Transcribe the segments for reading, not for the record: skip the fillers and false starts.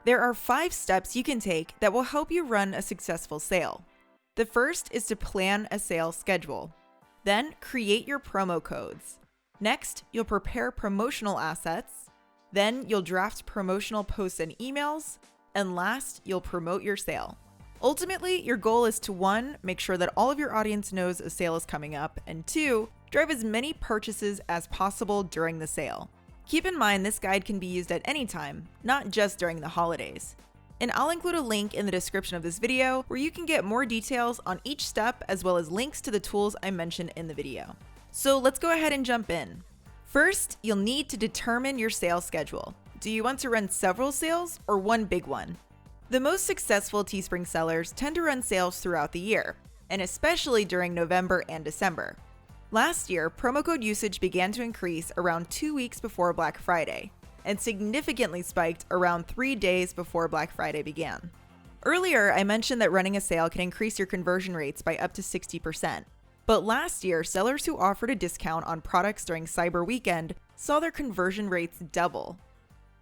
There are 5 steps you can take that will help you run a successful sale. The first is to plan a sale schedule. Then create your promo codes. Next, you'll prepare promotional assets. Then you'll draft promotional posts and emails. And last, you'll promote your sale. Ultimately, your goal is to 1, make sure that all of your audience knows a sale is coming up, and 2, drive as many purchases as possible during the sale. Keep in mind this guide can be used at any time, not just during the holidays. And I'll include a link in the description of this video where you can get more details on each step as well as links to the tools I mentioned in the video. So let's go ahead and jump in. First, you'll need to determine your sales schedule. Do you want to run several sales or one big one? The most successful Teespring sellers tend to run sales throughout the year, and especially during November and December. Last year, promo code usage began to increase around 2 weeks before Black Friday, and significantly spiked around 3 days before Black Friday began. Earlier, I mentioned that running a sale can increase your conversion rates by up to 60%. But last year, sellers who offered a discount on products during Cyber Weekend saw their conversion rates double.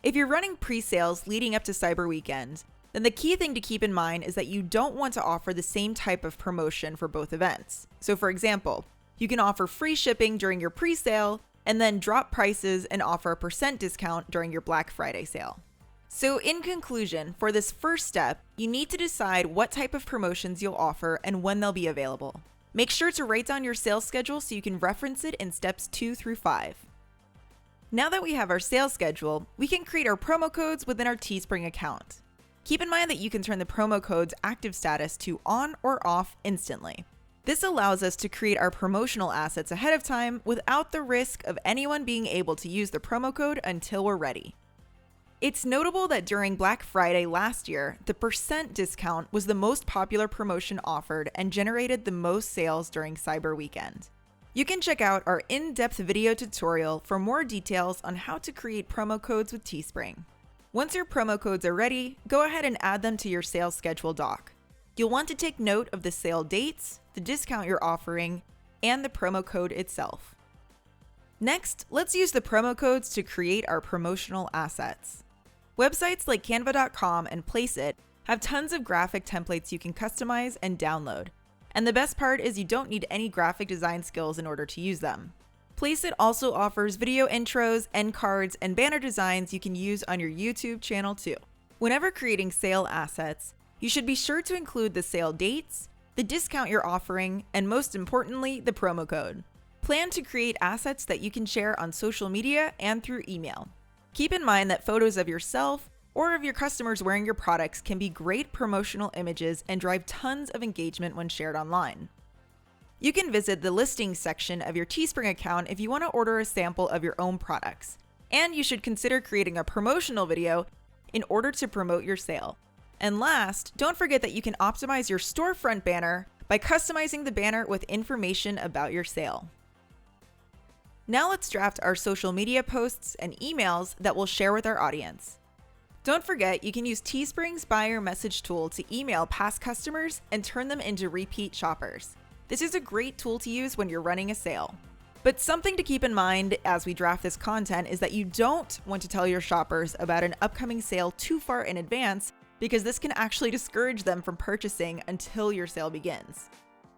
If you're running pre-sales leading up to Cyber Weekend, then the key thing to keep in mind is that you don't want to offer the same type of promotion for both events. So for example, you can offer free shipping during your pre-sale and then drop prices and offer a % discount during your Black Friday sale. So in conclusion, for this first step, you need to decide what type of promotions you'll offer and when they'll be available. Make sure to write down your sales schedule so you can reference it in steps 2 through 5. Now that we have our sales schedule, we can create our promo codes within our Teespring account. Keep in mind that you can turn the promo code's active status to on or off instantly. This allows us to create our promotional assets ahead of time without the risk of anyone being able to use the promo code until we're ready. It's notable that during Black Friday last year, the % discount was the most popular promotion offered and generated the most sales during Cyber Weekend. You can check out our in-depth video tutorial for more details on how to create promo codes with Teespring. Once your promo codes are ready, go ahead and add them to your sales schedule doc. You'll want to take note of the sale dates, the discount you're offering, and the promo code itself. Next, let's use the promo codes to create our promotional assets. Websites like Canva.com and Placeit have tons of graphic templates you can customize and download. And the best part is you don't need any graphic design skills in order to use them. Placeit also offers video intros, end cards, and banner designs you can use on your YouTube channel too. Whenever creating sale assets, you should be sure to include the sale dates, the discount you're offering, and most importantly, the promo code. Plan to create assets that you can share on social media and through email. Keep in mind that photos of yourself or of your customers wearing your products can be great promotional images and drive tons of engagement when shared online. You can visit the listings section of your Teespring account if you want to order a sample of your own products. And you should consider creating a promotional video in order to promote your sale. And last, don't forget that you can optimize your storefront banner by customizing the banner with information about your sale. Now let's draft our social media posts and emails that we'll share with our audience. Don't forget, you can use Teespring's buyer message tool to email past customers and turn them into repeat shoppers. This is a great tool to use when you're running a sale. But something to keep in mind as we draft this content is that you don't want to tell your shoppers about an upcoming sale too far in advance, because this can actually discourage them from purchasing until your sale begins.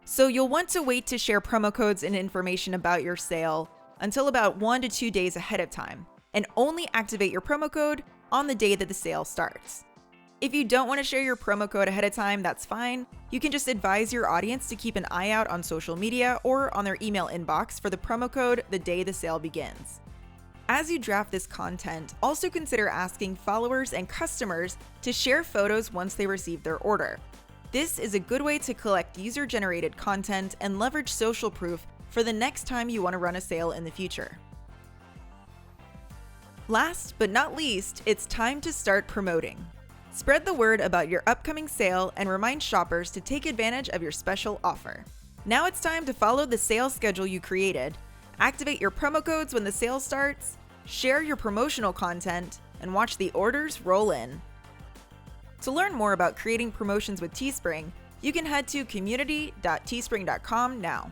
So you'll want to wait to share promo codes and information about your sale until about 1 to 2 days ahead of time, and only activate your promo code on the day that the sale starts. If you don't want to share your promo code ahead of time, that's fine. You can just advise your audience to keep an eye out on social media or on their email inbox for the promo code the day the sale begins. As you draft this content, also consider asking followers and customers to share photos once they receive their order. This is a good way to collect user-generated content and leverage social proof for the next time you want to run a sale in the future. Last but not least, it's time to start promoting. Spread the word about your upcoming sale and remind shoppers to take advantage of your special offer. Now it's time to follow the sales schedule you created, activate your promo codes when the sale starts, share your promotional content, and watch the orders roll in. To learn more about creating promotions with Teespring, you can head to community.teespring.com now.